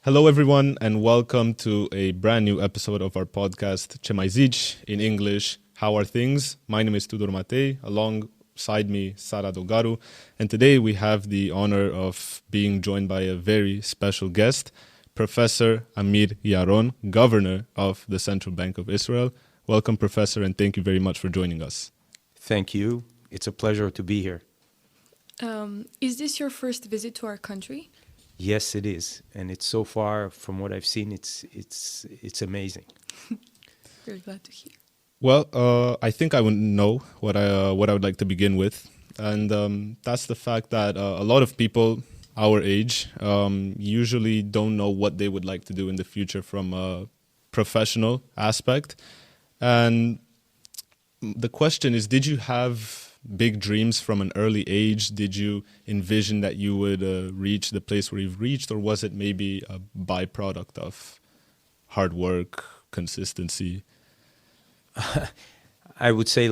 Hello, everyone, and welcome to a brand new episode of our podcast, zici, in English, How Are Things? My name is Tudor Matei, alongside me, Sara Dogaru, and today we have the honor of being joined by a very special guest, Professor Amir Yaron, Governor of the Central Bank of Israel. Welcome, Professor, and thank you very much for joining us. Thank you. It's a pleasure to be here. Is this your first visit to our country? Yes, it is, and it's so far from what I've seen. It's amazing. Very glad to hear. Well, I think I would know what I would like to begin with, and that's the fact that a lot of people our age usually don't know what they would like to do in the future from a professional aspect. And the question is, did you have big dreams from an early age? Did you envision that you would reach the place where you've reached, or was it maybe a byproduct of hard work, consistency? I would say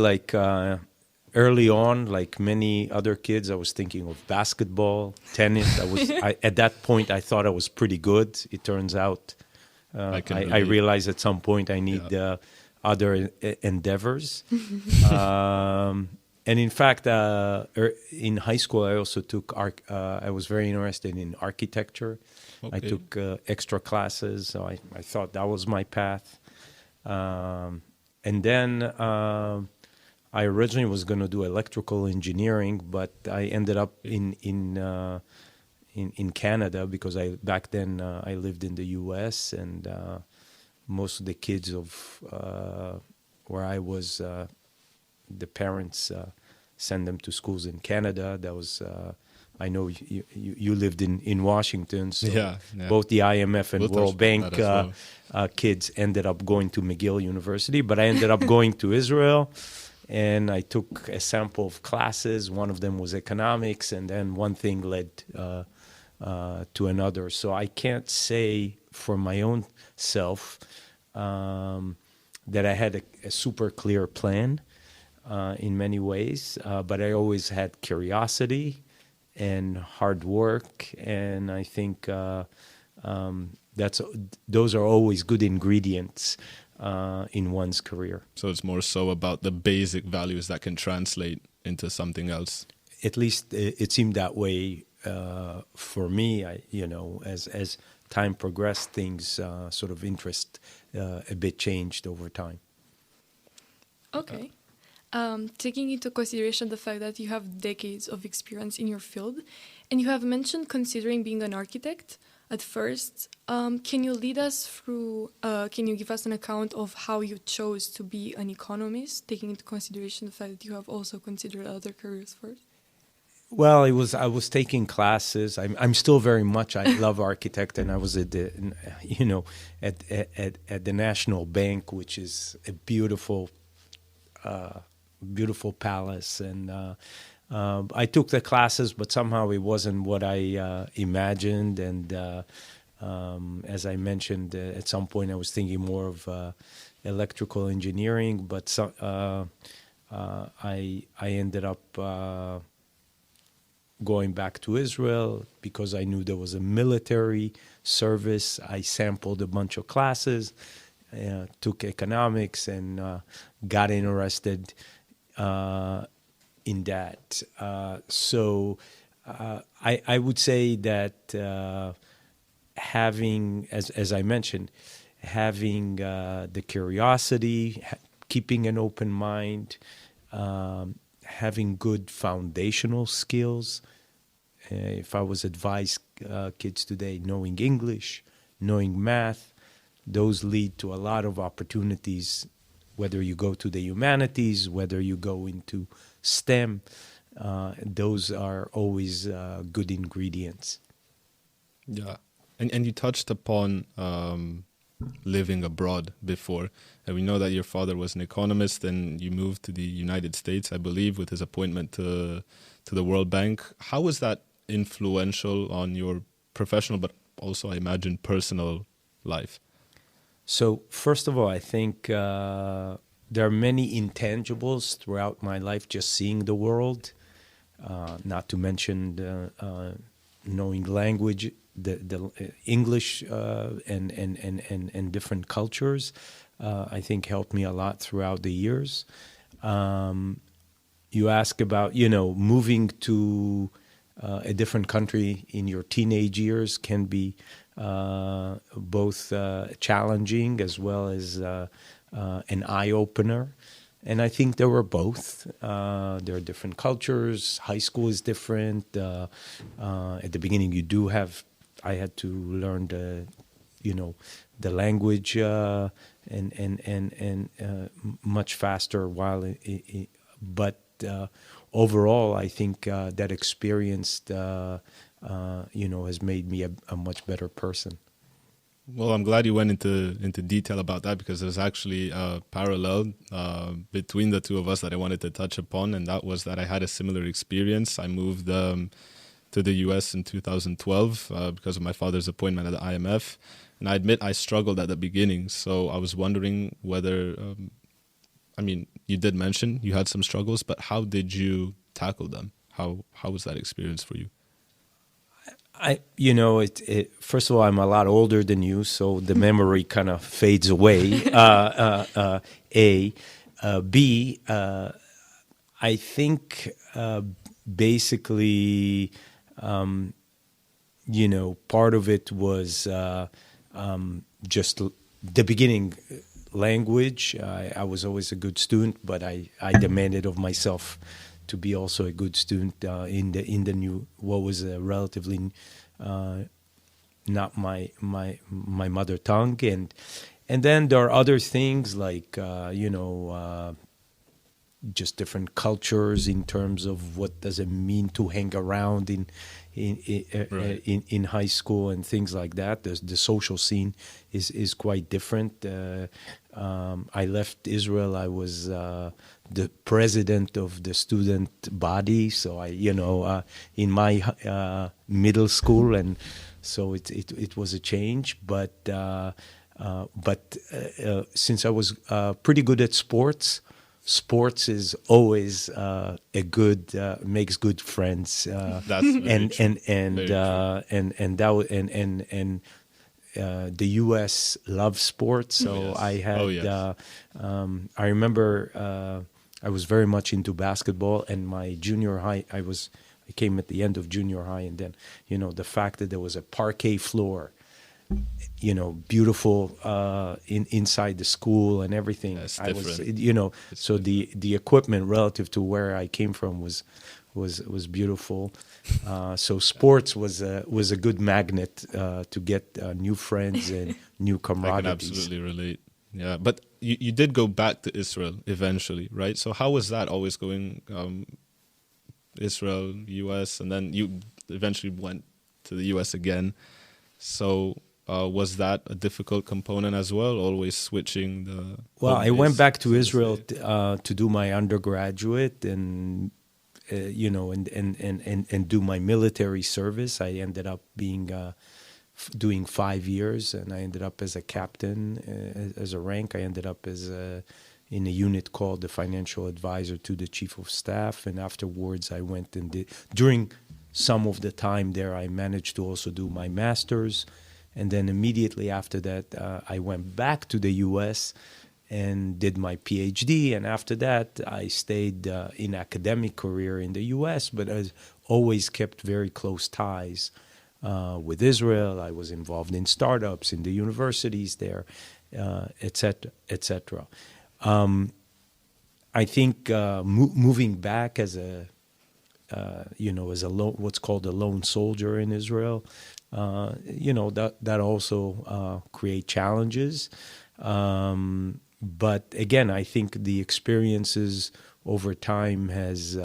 early on, like many other kids, I was thinking of basketball, tennis. At that point, I thought I was pretty good. It turns out I realized at some point I need other endeavors. And in fact, in high school, I also took I was very interested in architecture. Okay. I took extra classes, so I thought that was my path. And then I originally was going to do electrical engineering, but I ended up in Canada because back then I lived in the U.S. and most of the kids of where I was. The parents send them to schools in Canada. That was, I know you lived in Washington, so both the IMF and World Bank kids ended up going to McGill University, but I ended up going to Israel, and I took a sample of classes. One of them was economics, and then one thing led to another. So I can't say for my own self that I had a super clear plan. In many ways, but I always had curiosity and hard work, and I think those are always good ingredients in one's career. So it's more so about the basic values that can translate into something else. At least it seemed that way for me. As time progressed, things sort of interest a bit changed over time. Okay. Taking into consideration the fact that you have decades of experience in your field, and you have mentioned considering being an architect at first, can you lead us through, can you give us an account of how you chose to be an economist, taking into consideration the fact that you have also considered other careers first? Well, I was taking classes. I'm still very much. I love architect, and I was at the National Bank, which is a beautiful palace, and I took the classes, but somehow it wasn't what I imagined. And as I mentioned, at some point I was thinking more of electrical engineering, but I ended up going back to Israel because I knew there was a military service. I sampled a bunch of classes, took economics, and got interested in that. So I would say that having, as I mentioned, having the curiosity, keeping an open mind, having good foundational skills. If I was advised kids today, knowing English, knowing math, those lead to a lot of opportunities, whether you go to the humanities, whether you go into STEM, those are always good ingredients. Yeah. And you touched upon living abroad before. And we know that your father was an economist and you moved to the United States, I believe, with his appointment to the World Bank. How was that influential on your professional, but also, I imagine, personal life? So, first of all, I think there are many intangibles throughout my life, just seeing the world, not to mention knowing language English and different cultures, I think helped me a lot throughout the years. You ask about, moving to a different country in your teenage years can be both challenging as well as an eye-opener. And I think there were both. There are different cultures. High school is different. At the beginning, I had to learn the language and much faster. But overall, I think that experience, has made me a much better person. Well, I'm glad you went into detail about that, because there's actually a parallel between the two of us that I wanted to touch upon, and that was that I had a similar experience. I moved to the U.S. in 2012 because of my father's appointment at the IMF, and I admit I struggled at the beginning. So I was wondering whether, you did mention you had some struggles, but how did you tackle them? How was that experience for you? First of all, I'm a lot older than you, so the memory kind of fades away. B, I think basically, part of it was just the beginning language. I was always a good student, but I demanded of myself to be also a good student in the new, what was relatively not my mother tongue, and then there are other things like just different cultures in terms of what does it mean to hang around in high school and things like that. The social scene is quite different. I left Israel. I was the president of the student body, so I in my middle school, and so it was a change. But since I was pretty good at sports is always a good makes good friends. That's the U.S. loves sports, so yes. I had. I remember I was very much into basketball, and my junior high, I came at the end of junior high, and then the fact that there was a parquet floor, beautiful inside the school and everything. That's I was, different. so the equipment relative to where I came from was beautiful. So sports was a good magnet to get new friends and new camaraderie. I can absolutely relate. Yeah, but you did go back to Israel eventually, right? So how was that always going? Israel, U.S., and then you eventually went to the U.S. again. So was that a difficult component as well, always switching the... Well, I went back to Israel to do my undergraduate and, and do my military service. I ended up doing 5 years, and I ended up as a captain, as a rank. I ended up in a unit called the financial advisor to the chief of staff, and afterwards I went and did... During some of the time there, I managed to also do my master's. And then immediately after that, I went back to the U.S. and did my PhD. And after that, I stayed in academic career in the U.S., but I always kept very close ties with Israel. I was involved in startups, in the universities there, et cetera, et cetera. I think moving back as what's called a lone soldier in Israel, that also create challenges. But again, I think the experiences over time has,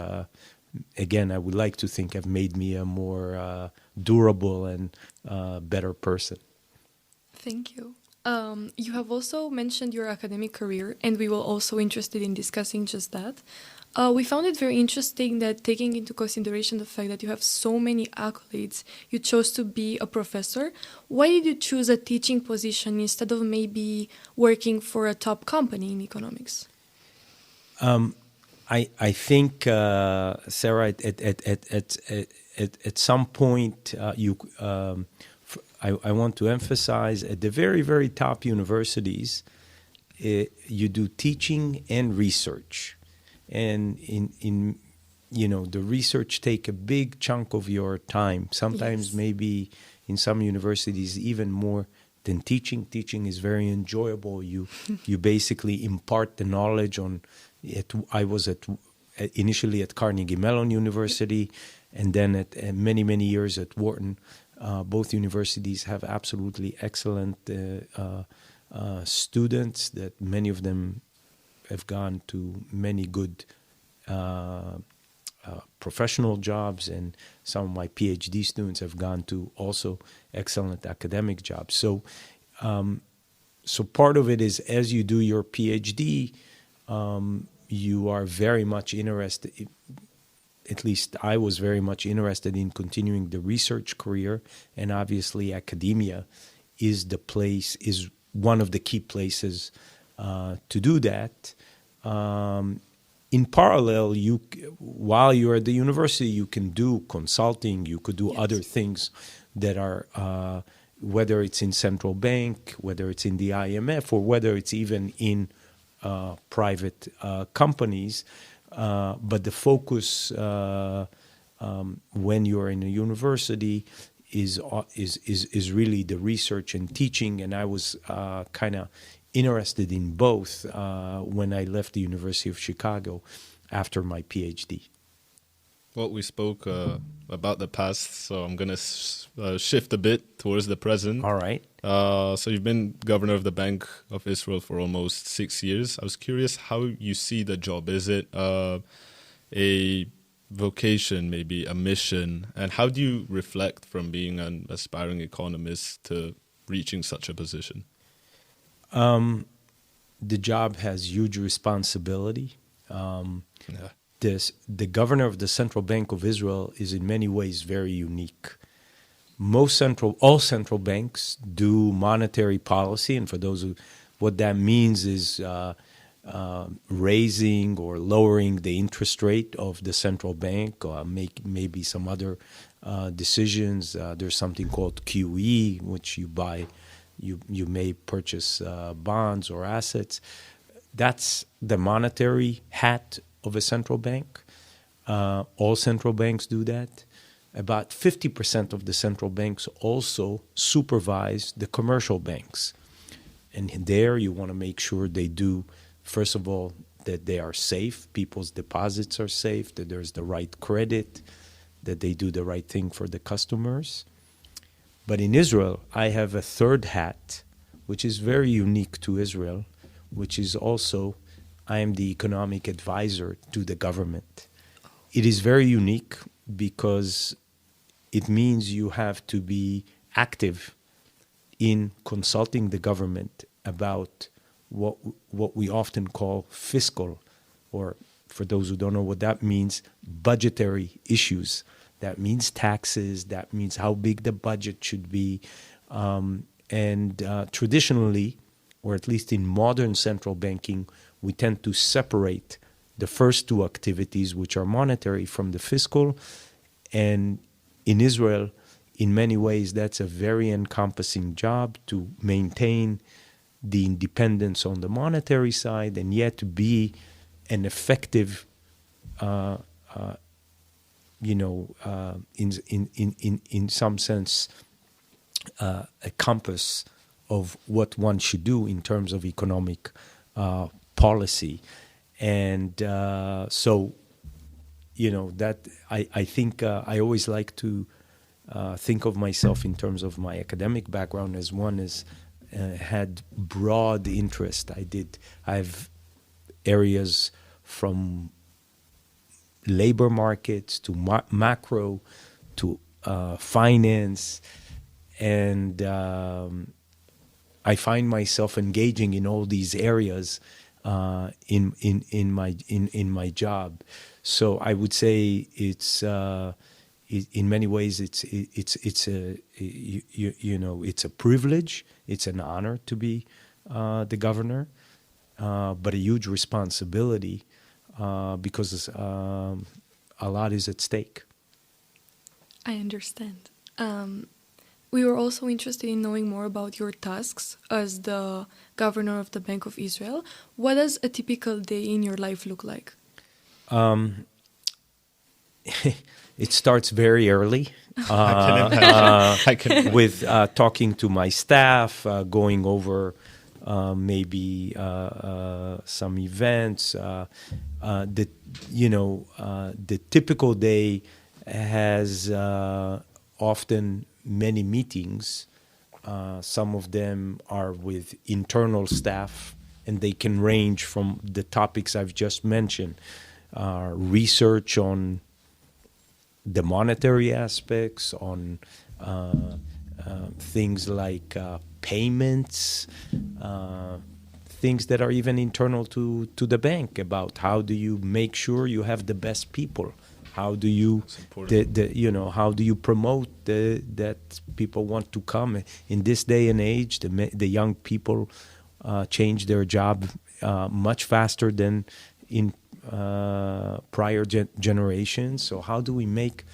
again, I would like to think have made me a more durable and better person. Thank you. You have also mentioned your academic career, and we were also interested in discussing just that. We found it very interesting that, taking into consideration the fact that you have so many accolades, you chose to be a professor. Why did you choose a teaching position instead of maybe working for a top company in economics? I think, Sarah, at some point, I want to emphasize at the very, very top universities, you do teaching and research. And in the research take a big chunk of your time. Sometimes maybe in some universities even more than teaching. Teaching is very enjoyable. You basically impart the knowledge on it. I was initially at Carnegie Mellon University, and then at many, many years at Wharton. Both universities have absolutely excellent students that many of them have gone to many good professional jobs, and some of my PhD students have gone to also excellent academic jobs. So part of it is, as you do your PhD, you are very much interested, at least I was very much interested in continuing the research career, and obviously academia is one of the key places to do that. In parallel, while you're at the university, you can do consulting, you could do other things that are, whether it's in central bank, whether it's in the IMF, or whether it's even in private companies. But the focus when you're in a university is really the research and teaching, and I was kind of interested in both when I left the University of Chicago after my PhD. Well, we spoke about the past, so I'm going to shift a bit towards the present. All right. So you've been governor of the Bank of Israel for almost 6 years. I was curious how you see the job. Is it a vocation, maybe a mission? And how do you reflect from being an aspiring economist to reaching such a position? The job has huge responsibility. The governor of the Central Bank of Israel is in many ways very unique. All central banks do monetary policy, and for those what that means is raising or lowering the interest rate of the central bank, or maybe some other decisions. There's something called QE, which you buy. You may purchase bonds or assets. That's the monetary hat of a central bank. All central banks do that. About 50% of the central banks also supervise the commercial banks. And there you want to make sure they do, first of all, that they are safe, people's deposits are safe, that there's the right credit, that they do the right thing for the customers. But in Israel, I have a third hat, which is very unique to Israel, which is also, I am the economic advisor to the government. It is very unique because it means you have to be active in consulting the government about what we often call fiscal, or for those who don't know what that means, budgetary issues. That means taxes, that means how big the budget should be. And traditionally, or at least in modern central banking, we tend to separate the first two activities, which are monetary, from the fiscal. And in Israel, in many ways, that's a very encompassing job to maintain the independence on the monetary side and yet be an effective in some sense, a compass of what one should do in terms of economic policy. And that I think I always like to think of myself in terms of my academic background as one is had broad interest. I have areas from labor markets to macro to finance, and I find myself engaging in all these areas in my job. So I would say it's in many ways it's a privilege, it's an honor to be the governor, but a huge responsibility. Because a lot is at stake. I understand. we were also interested in knowing more about your tasks as the governor of the Bank of Israel. What does a typical day in your life look like? It starts very early. I can With talking to my staff, going over maybe some events. The typical day has often many meetings. Some of them are with internal staff, and they can range from the topics I've just mentioned. Research on the monetary aspects, on things like payments, things that are even internal to the bank, about how do you make sure you have the best people, how do you how do you promote that people want to come. In this day and age, the young people change their job much faster than in prior generations. So how do we make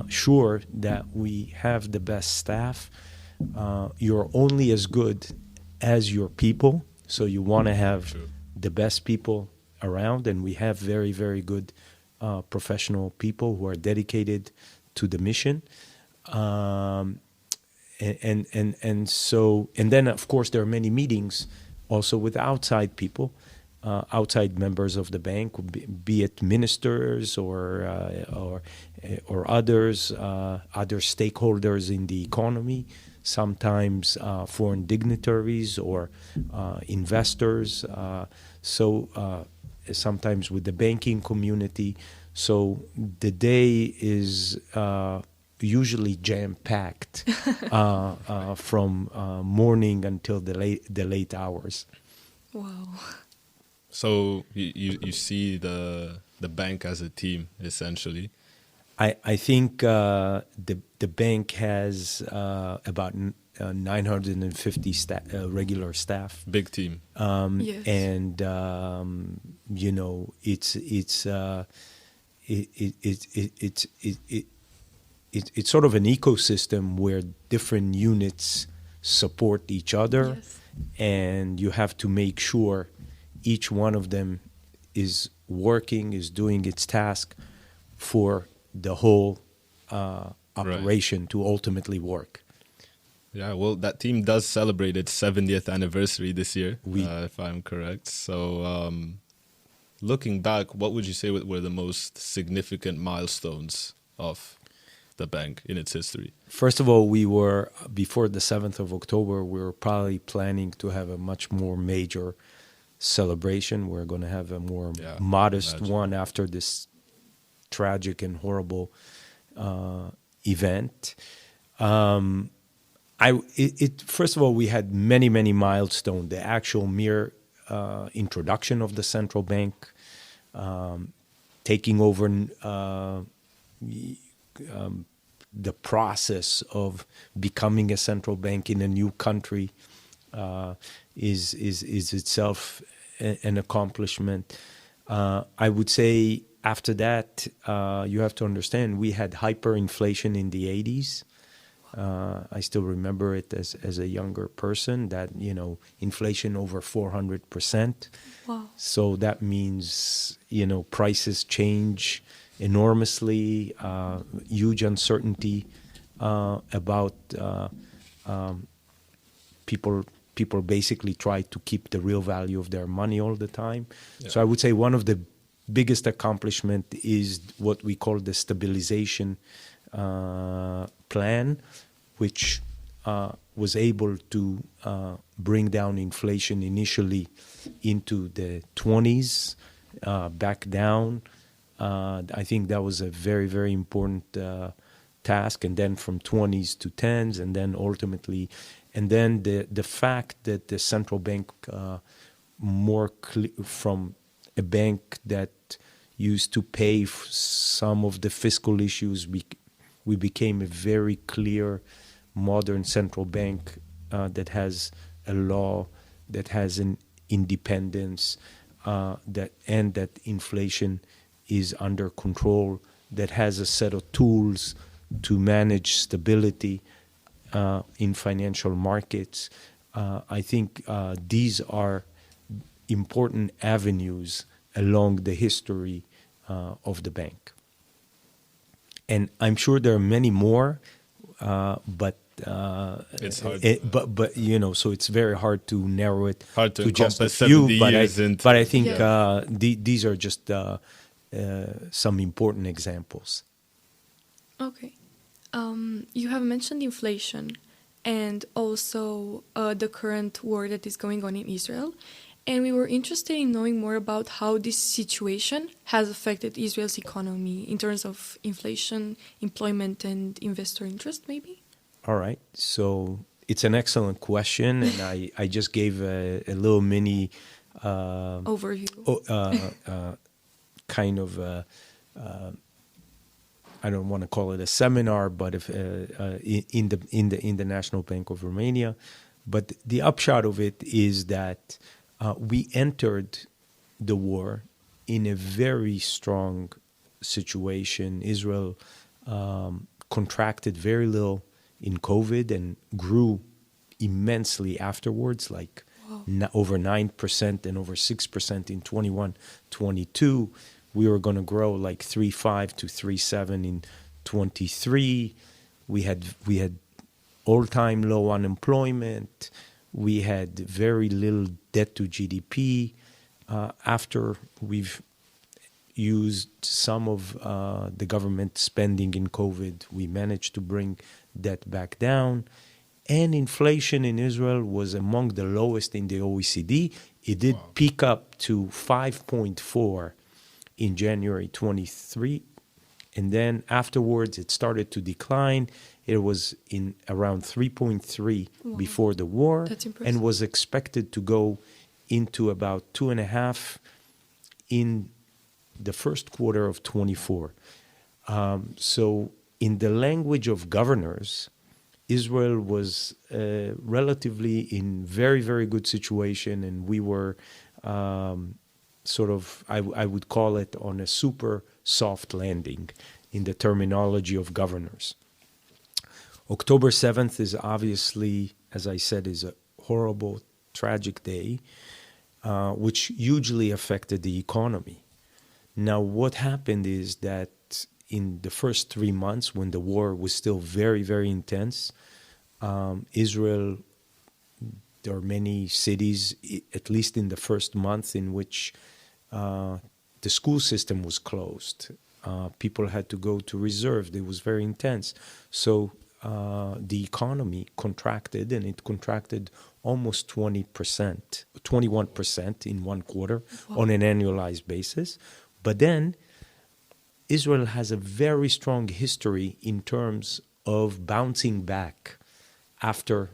sure that we have the best staff? You're only as good as your people, so you want to have the best people around, and we have very, very good professional people who are dedicated to the mission. And then of course there are many meetings also with outside people. Outside members of the bank, be it ministers or others, other stakeholders in the economy, sometimes foreign dignitaries or investors, sometimes with the banking community. So the day is usually jam-packed from morning until the late hours. Wow. So you see the bank as a team, essentially. I think the bank has about 950 regular staff. Big team. Yes. And it's sort of an ecosystem where different units support each other, Yes. and you have to make sure each one of them is working, is doing its task for the whole operation to ultimately work. Yeah, well, that team does celebrate its 70th anniversary this year, if I'm correct. So looking back, what would you say were the most significant milestones of the bank in its history? First of all, we were, before the 7th of October, we were probably planning to have a much more major celebration. We're going to have a more modest one after this tragic and horrible event. First of all, we had many milestones. The actual mere introduction of the central bank, taking over the process of becoming a central bank in a new country is itself an accomplishment. I would say after that, you have to understand, we had hyperinflation in the 80s. I still remember it as a younger person, that, inflation over 400%. Wow. So that means, prices change enormously, huge uncertainty about people basically try to keep the real value of their money all the time. Yeah. So I would say one of the biggest accomplishment is what we call the stabilization plan, which was able to bring down inflation initially into the 20s, back down. I think that was a very, very important task, and then from 20s to 10s, and then ultimately, and then the fact that the central bank, from a bank that used to pay some of the fiscal issues, we became a very clear, modern central bank that has a law, that has an independence, that inflation is under control, that has a set of tools to manage stability. in financial markets. I think these are important avenues along the history of the bank. And I'm sure there are many more, but it's hard. But you know, so it's very hard to narrow it Hard to just a encompass few. 70 But years I think Yeah. these are just some important examples. Okay. You have mentioned inflation and also the current war that is going on in Israel. And we were interested in knowing more about how this situation has affected Israel's economy in terms of inflation, employment, and investor interest, maybe? All right. So it's an excellent question. And I just gave a little mini Overview. kind of I don't want to call it a seminar, but if, in the National Bank of Romania. But the upshot of it is that we entered the war in a very strong situation. Israel contracted very little in COVID and grew immensely afterwards, like over 9% and over 6% in 21-22. We were going to grow like 3.5 to 3.7 in 23. We had all-time low unemployment. We had very little debt to GDP. After we've used some of the government spending in COVID, we managed to bring debt back down. And inflation in Israel was among the lowest in the OECD. It did peak up to 5.4 in January 23. And then afterwards, it started to decline. It was in around 3.3 before the war. That's impressive. And was expected to go into about 2.5 in the first quarter of 24. So in the language of governors, Israel was relatively in very, very good situation, and we were sort of, I would call it, on a super soft landing in the terminology of governors. October 7th is obviously, as I said, is a horrible, tragic day, which hugely affected the economy. Now, what happened is that in the first 3 months, when the war was still very, very intense, Israel, there are many cities, at least in the first month, in which the school system was closed. People had to go to reserve. It was very intense. So the economy contracted, and it contracted almost 20%, 21% in one quarter on an annualized basis. But then Israel has a very strong history in terms of bouncing back after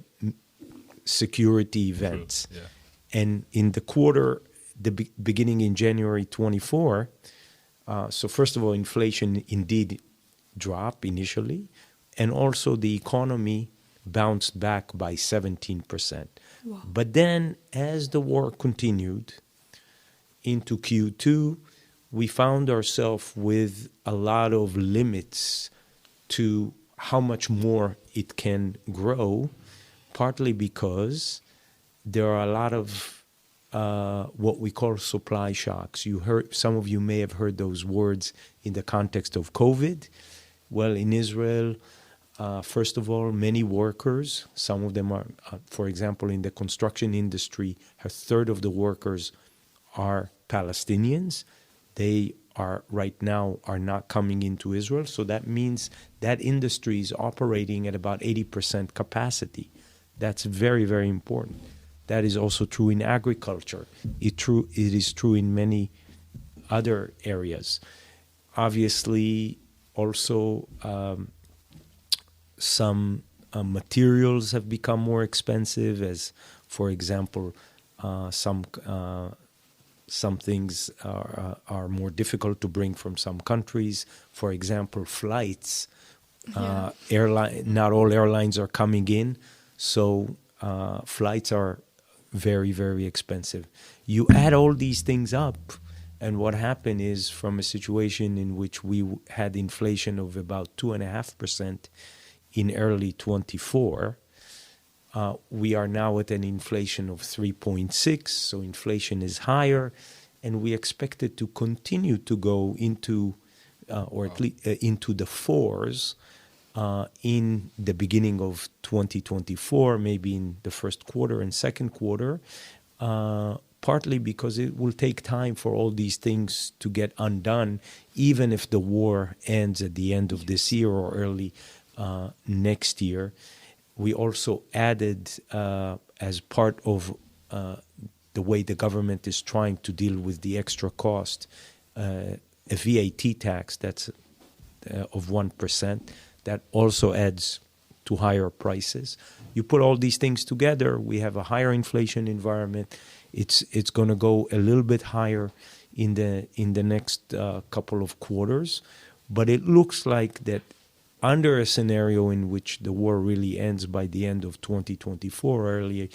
security events. True, yeah. And in the quarter, beginning in January 24, so first of all, inflation indeed dropped initially, and also the economy bounced back by 17%. Wow. But then as the war continued into Q2, we found ourselves with a lot of limits to how much more it can grow, partly because there are a lot of what we call supply shocks. Some of you may have heard those words in the context of COVID. Well, in Israel, first of all, many workers, some of them are, for example, in the construction industry, a third of the workers are Palestinians. They are right now are not coming into Israel. So that means that industry is operating at about 80% capacity. That's very, very important. That is also true in agriculture. It is true in many other areas. Obviously, also some materials have become more expensive, as, for example, some things are more difficult to bring from some countries. For example, flights. Not all airlines are coming in, so flights are very, very expensive. You add all these things up, and what happened is, from a situation in which we had inflation of about 2.5%, in early 24. We are now at an inflation of 3.6, so inflation is higher, and we expect it to continue to go into, at least into the fours in the beginning of 2024, maybe in the first quarter and second quarter, partly because it will take time for all these things to get undone, even if the war ends at the end of this year or early next year. We also added, as part of the way the government is trying to deal with the extra cost, a VAT tax that's of 1%. That also adds to higher prices. You put all these things together, we have a higher inflation environment. It's going to go a little bit higher in the next couple of quarters, but it looks like that under a scenario in which the war really ends by the end of 2024, early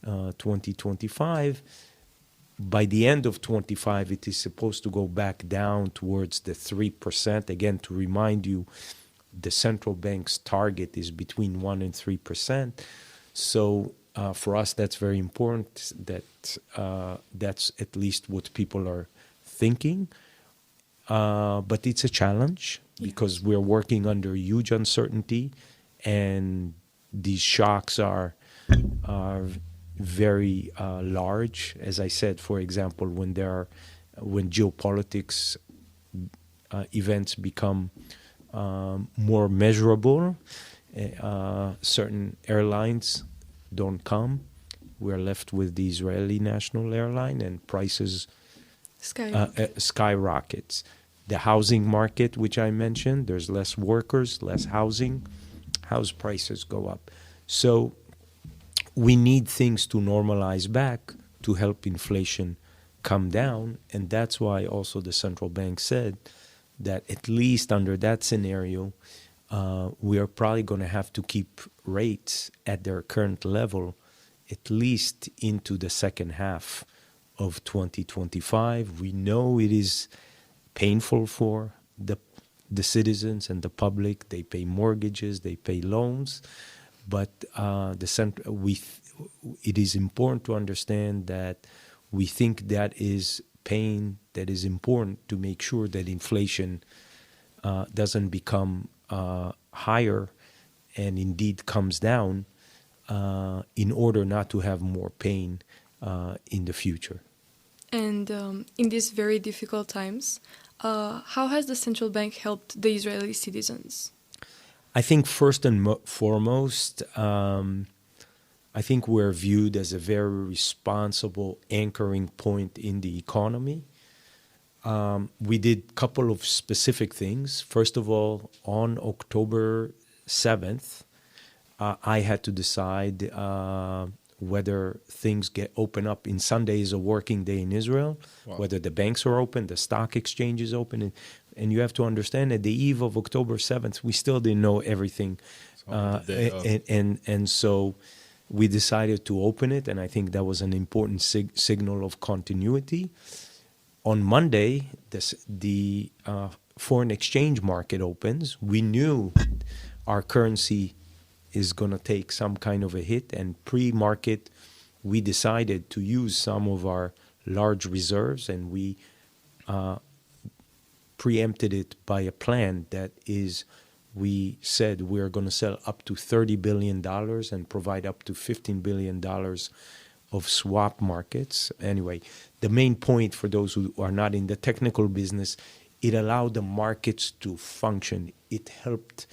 2025, by the end of 25, it is supposed to go back down towards the 3%. Again, to remind you, the central bank's target is between 1% and 3%. So for us, that's very important. That's at least what people are thinking. But it's a challenge because we're working under huge uncertainty, and these shocks are very large. As I said, for example, when geopolitics events become more measurable, certain airlines don't come. We're left with the Israeli national airline, and prices skyrockets. The housing market, which I mentioned, there's less workers, less housing, house prices go up. So we need things to normalize back to help inflation come down, and that's why also the central bank said that at least under that scenario, we are probably going to have to keep rates at their current level at least into the second half of 2025. We know it is painful for the citizens and the public. They pay mortgages, they pay loans, but it is important to understand that we think that is pain that is important to make sure that inflation doesn't become higher and indeed comes down in order not to have more pain in the future. And in these very difficult times, how has the central bank helped the Israeli citizens? I think first and foremost, I think we're viewed as a very responsible anchoring point in the economy. We did a couple of specific things. First of all, on October 7th, I had to decide whether things open up. In Sunday is a working day in Israel, whether the banks are open, the stock exchange is open. And you have to understand at the eve of October 7th, we still didn't know everything. And so we decided to open it, and I think that was an important signal of continuity. On Monday, the foreign exchange market opens. We knew our currency is going to take some kind of a hit, and pre-market, we decided to use some of our large reserves, and we preempted it by a plan that is, we said we're going to sell up to $30 billion and provide up to $15 billion of swap markets. Anyway, the main point for those who are not in the technical business, it allowed the markets to function. It helped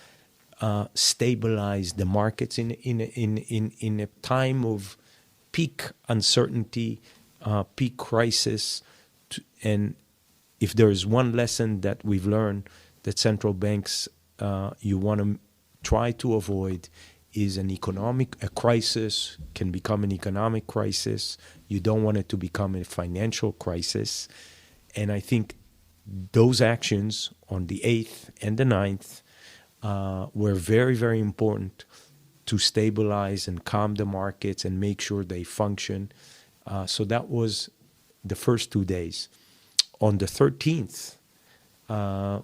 stabilize the markets in a time of peak uncertainty, peak crisis. And if there is one lesson that we've learned that central banks you want to try to avoid is a crisis can become an economic crisis. You don't want it to become a financial crisis. And I think those actions on the 8th and the 9th were very, very important to stabilize and calm the markets and make sure they function. So that was the first 2 days. On the 13th,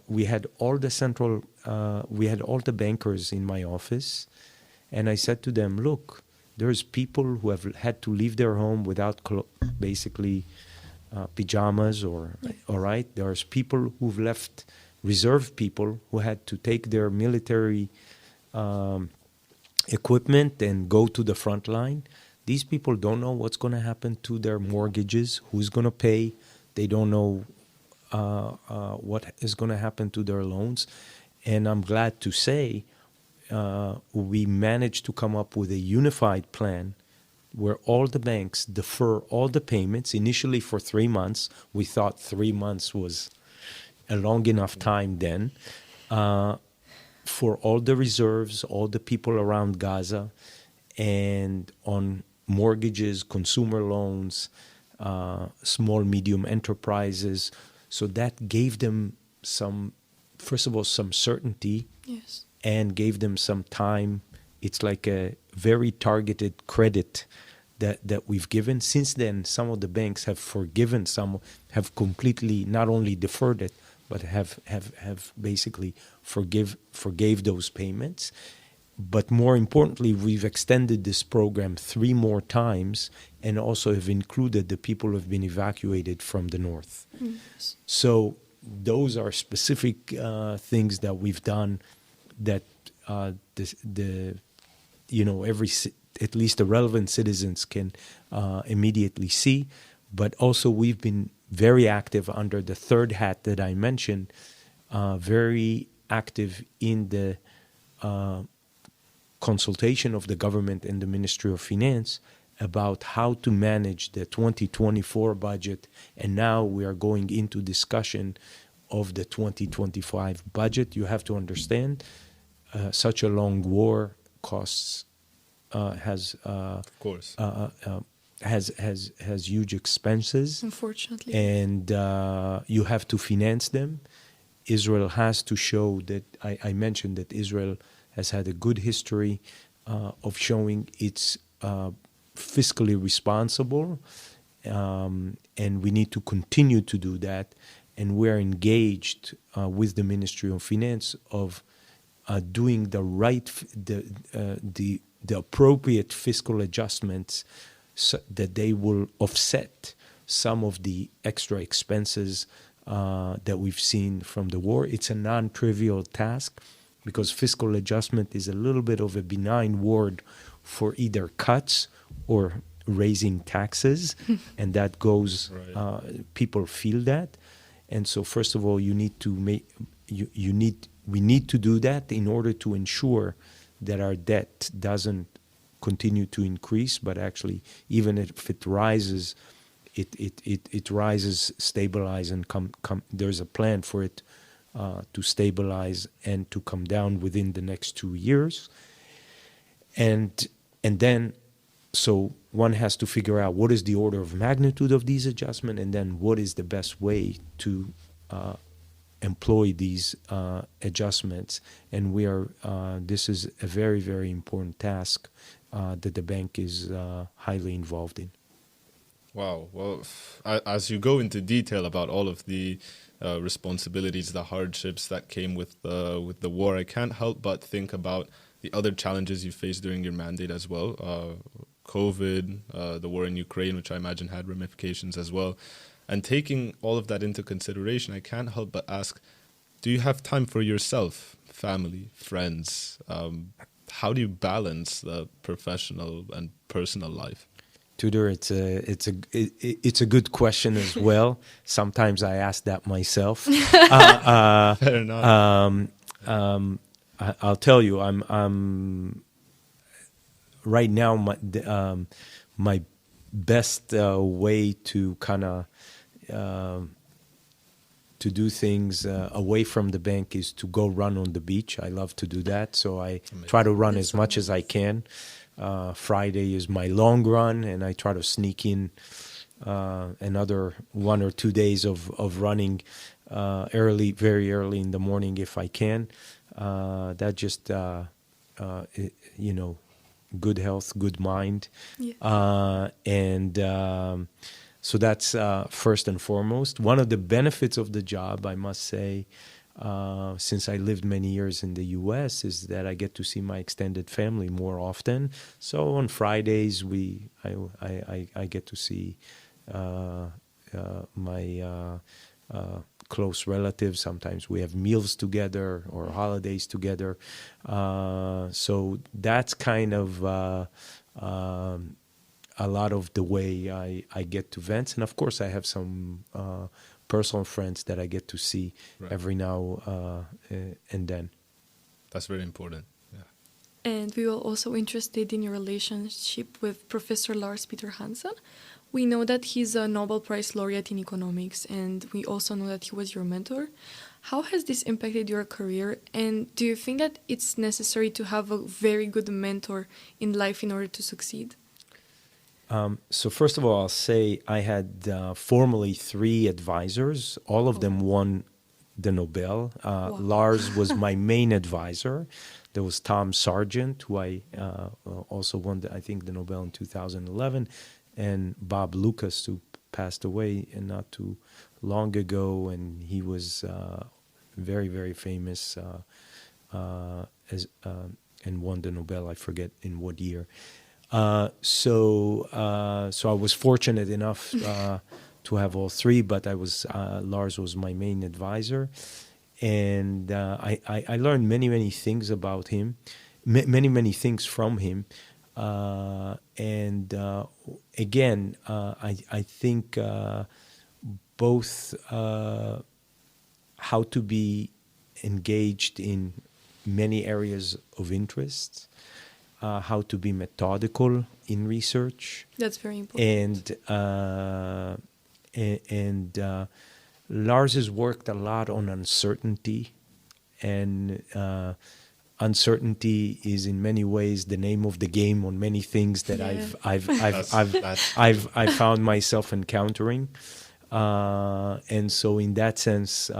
we had all the bankers in my office, and I said to them, look, there's people who have had to leave their home without basically pajamas all right. There's people who've left, reserve people who had to take their military equipment and go to the front line. These people don't know what's going to happen to their mortgages, who's going to pay. They don't know what is going to happen to their loans. And I'm glad to say we managed to come up with a unified plan where all the banks defer all the payments, initially for 3 months. We thought 3 months was a long enough time then, for all the reserves, all the people around Gaza, and on mortgages, consumer loans, small, medium enterprises. So that gave them first of all, some certainty. Yes. And gave them some time. It's like a very targeted credit that we've given. Since then, some of the banks have forgiven, some have completely not only deferred it, but have basically forgave those payments. But more importantly, we've extended this program 3 more times, and also have included the people who have been evacuated from the north. Yes. So those are specific things that we've done that at least the relevant citizens can immediately see. But also we've been very active under the third hat that I mentioned, very active in the consultation of the government and the Ministry of Finance about how to manage the 2024 budget. And now we are going into discussion of the 2025 budget. You have to understand, such a long war costs has huge expenses, unfortunately, and you have to finance them. Israel has to show that. I mentioned that Israel has had a good history of showing it's fiscally responsible, and we need to continue to do that. And we're engaged with the Ministry of Finance of doing the right, the appropriate fiscal adjustments so that they will offset some of the extra expenses that we've seen from the war. It's a non-trivial task because fiscal adjustment is a little bit of a benign word for either cuts or raising taxes, and that goes. Right. People feel that, and so first of all, you need to make we need to do that in order to ensure that our debt doesn't continue to increase, but actually, even if it rises, it rises, stabilize, and come. There's a plan for it to stabilize and to come down within the next 2 years, and then, so one has to figure out what is the order of magnitude of these adjustments, and then what is the best way to employ these adjustments. And we are. This is a very, very important task that the bank is highly involved in. Wow. Well, as you go into detail about all of the responsibilities, the hardships that came with the war, I can't help but think about the other challenges you faced during your mandate as well. COVID, the war in Ukraine, which I imagine had ramifications as well. And taking all of that into consideration, I can't help but ask, do you have time for yourself, family, friends? How do you balance the professional and personal life? Tudor, it's a good question as well. Sometimes I ask that myself. Fair enough. I'll tell you, I'm right now. My best way to kind of to do things away from the bank is to go run on the beach. I love to do that, so I try to run as much as I can. Friday is my long run, and I try to sneak in another 1 or 2 days of running very early in the morning if I can. That just, good health, good mind. Yeah. So that's first and foremost. One of the benefits of the job, I must say, since I lived many years in the U.S., is that I get to see my extended family more often. So on Fridays, I get to see my close relatives. Sometimes we have meals together or holidays together. So that's kind of a lot of the way I get to events. And of course, I have some personal friends that I get to see every now and then. That's very important. Yeah. And we were also interested in your relationship with Professor Lars Peter Hansen. We know that he's a Nobel Prize laureate in economics, and we also know that he was your mentor. How has this impacted your career, and do you think that it's necessary to have a very good mentor in life in order to succeed? So first of all, I'll say I had formally 3 advisors. All of them won the Nobel. Wow. Lars was my main advisor. There was Tom Sargent, who I also won, I think, the Nobel in 2011, and Bob Lucas, who passed away not too long ago, and he was very, very famous and won the Nobel. I forget in what year. So I was fortunate enough to have all 3, but Lars was my main advisor, and I learned many things about him, many things from him, and again, I think both how to be engaged in many areas of interest. How to be methodical in research. That's very important. And Lars has worked a lot on uncertainty, and uncertainty is in many ways the name of the game on many things that I've found myself encountering, and so in that sense,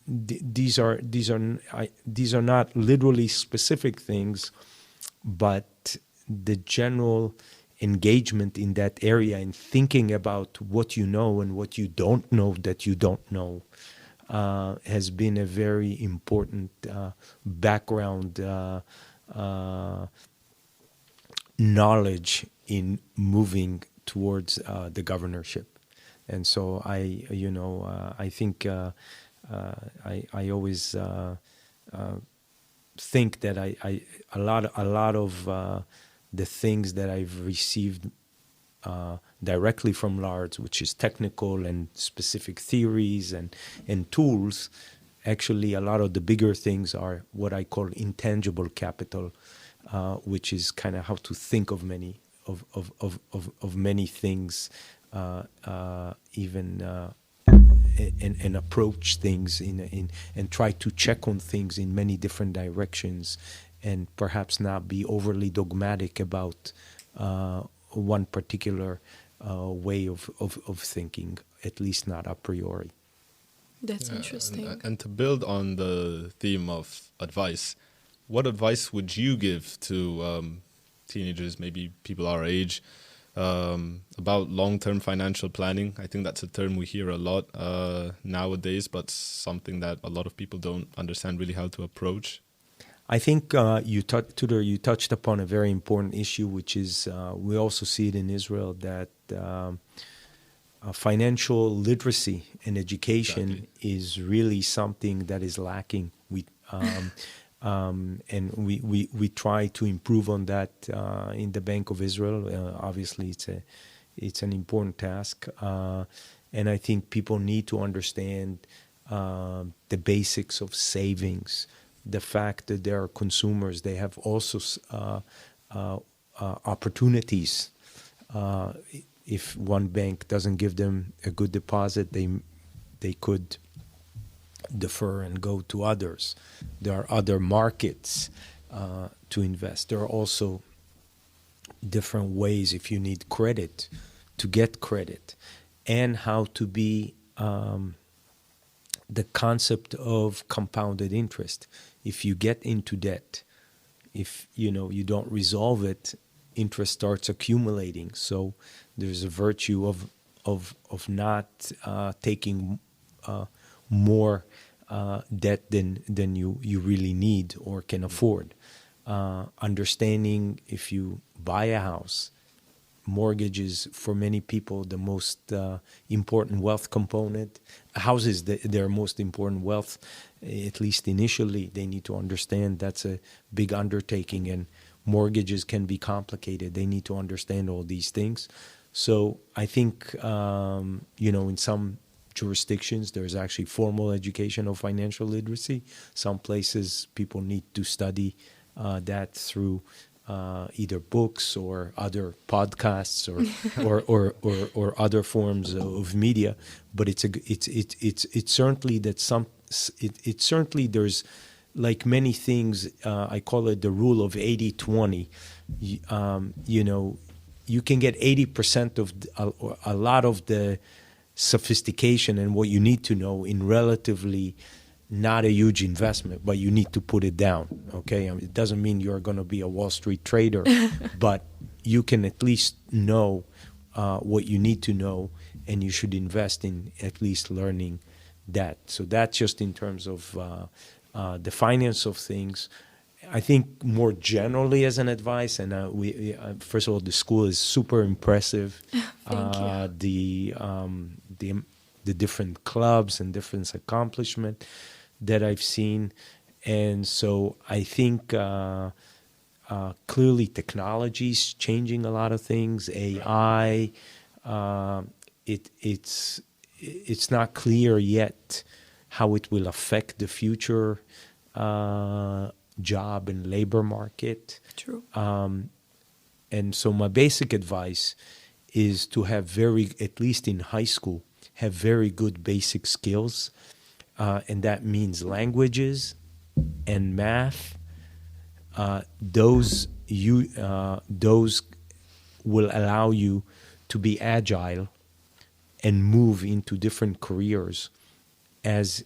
these are not literally specific things, but the general engagement in that area and thinking about what you know and what you don't know that you don't know has been a very important background knowledge in moving towards the governorship. And so I think I always think that a lot of the things that I've received directly from Lars, which is technical and specific theories and tools, actually a lot of the bigger things are what I call intangible capital, which is kind of how to think of many many things, and approach things and try to check on things in many different directions, and perhaps not be overly dogmatic about one particular way of thinking, at least not a priori. That's interesting. And to build on the theme of advice, what advice would you give to teenagers, maybe people our age, about long-term financial planning? I think that's a term we hear a lot nowadays, but something that a lot of people don't understand really how to approach. I think Tudor, you touched upon a very important issue, which is we also see it in Israel, that financial literacy and education is really something that is lacking. And we try to improve on that in the Bank of Israel. Obviously, it's an important task, and I think people need to understand the basics of savings. The fact that there are consumers, they have also opportunities. If one bank doesn't give them a good deposit, they could defer and go to others. There are other markets to invest. There are also different ways, if you need credit, to get credit, and how to be the concept of compounded interest. If you get into debt, if you don't resolve it, interest starts accumulating. So there's a virtue of not taking more debt than you really need or can afford. Understanding if you buy a house, mortgage is for many people the most important wealth component. A house is their most important wealth, at least initially. They need to understand that's a big undertaking, and mortgages can be complicated. They need to understand all these things. So I think, in some jurisdictions, there's actually formal education of financial literacy. Some places people need to study that through either books or other podcasts or other forms of media. But it's certainly that it's certainly there's, like many things, I call it the rule of 80-20. You can get 80% of a lot of the sophistication and what you need to know in relatively not a huge investment, but you need to put it down, okay? It doesn't mean you're going to be a Wall Street trader, but you can at least know what you need to know, and you should invest in at least learning that. So that's just in terms of the finance of things. I think more generally as an advice, and first of all, the school is super impressive. Thank you. The different clubs and different accomplishment that I've seen. And so I think clearly technology is changing a lot of things. AI, it's not clear yet how it will affect the future job and labor market. True. And so my basic advice is to have at least in high school, have very good basic skills. And that means languages and math. Those will allow you to be agile and move into different careers as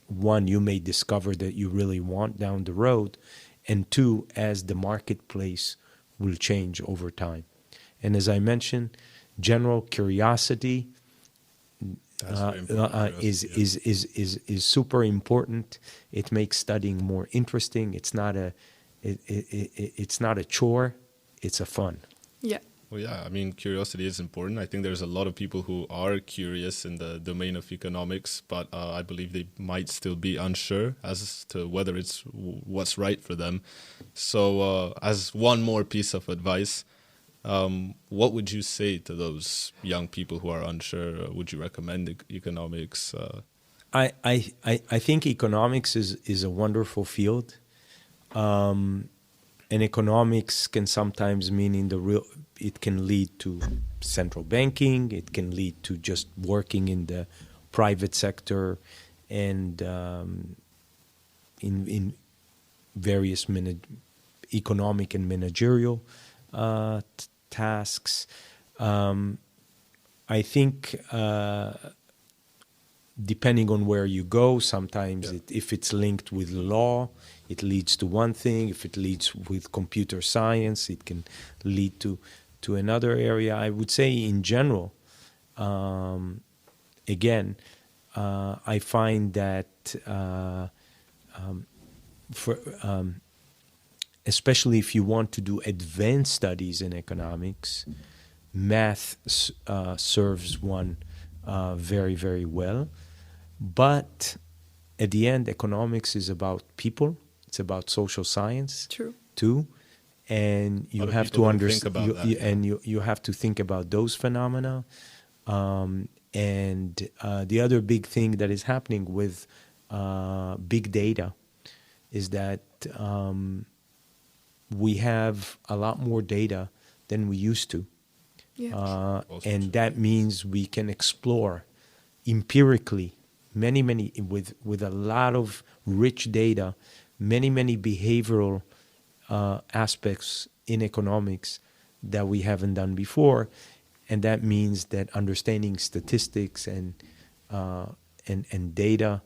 one, you may discover that you really want down the road, and two, as the marketplace will change over time. And as I mentioned, general curiosity is super important. It makes studying more interesting. It's not a chore. It's a fun. Yeah. Well, yeah, I mean, curiosity is important. I think there's a lot of people who are curious in the domain of economics, but I believe they might still be unsure as to whether it's what's right for them. So as one more piece of advice, what would you say to those young people who are unsure? Would you recommend economics? I think economics is a wonderful field. And economics can sometimes mean it can lead to central banking. It can lead to just working in the private sector and in various economic and managerial tasks. I think depending on where you go, sometimes if it's linked with law, it leads to one thing. If it leads with computer science, it can lead to another area. I would say in general, again, I find that especially if you want to do advanced studies in economics, math serves one very, very well. But at the end, economics is about people. It's about social science. True. Too. And you have to understand, you have to think about those phenomena. And the other big thing that is happening with big data is that we have a lot more data than we used to. Yeah. And that means we can explore empirically many with a lot of rich data, many behavioral aspects in economics that we haven't done before. And that means that understanding statistics and data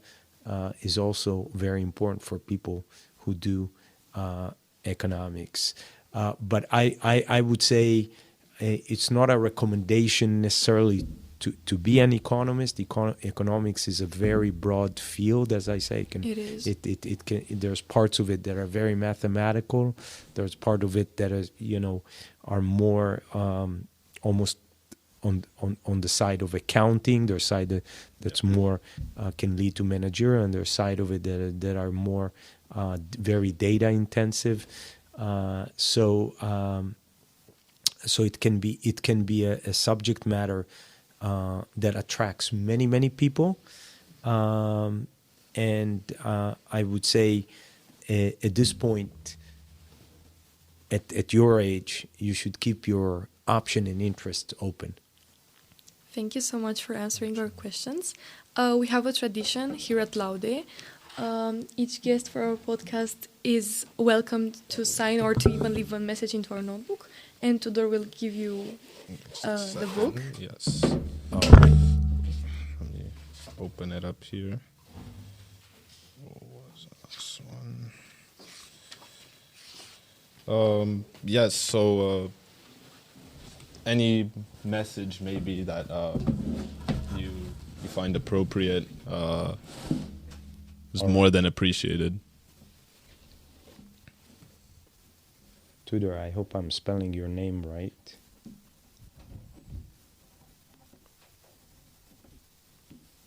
is also very important for people who do economics. But I would say it's not a recommendation necessarily to be an economist. Economics is a very broad field, as I say. It is. It can. There's parts of it that are very mathematical. There's part of it that is, are more almost on the side of accounting. There's side that's more can lead to managerial, and there's side of it that are more very data intensive. So it can be a subject matter that attracts many people, and I would say at this point, at your age, you should keep your option and interest open. Thank you so much for answering our questions. We have a tradition here at Laude. Each guest for our podcast is welcome to sign or to even leave a message into our notebook, and Tudor will give you the book. Yes. All right. Let me open it up here. What was this one? Yes, so any message maybe that you find appropriate is more than appreciated. Tudor, I hope I'm spelling your name right.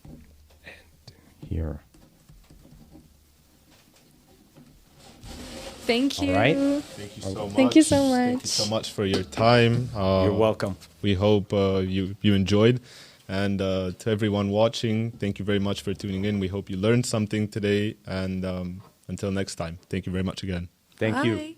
And here. Thank you. All right. Thank you so much. Thank you so much. Thank you so much for your time. You're welcome. We hope you enjoyed. And to everyone watching, thank you very much for tuning in. We hope you learned something today. And until next time, thank you very much again. Thank you. Bye.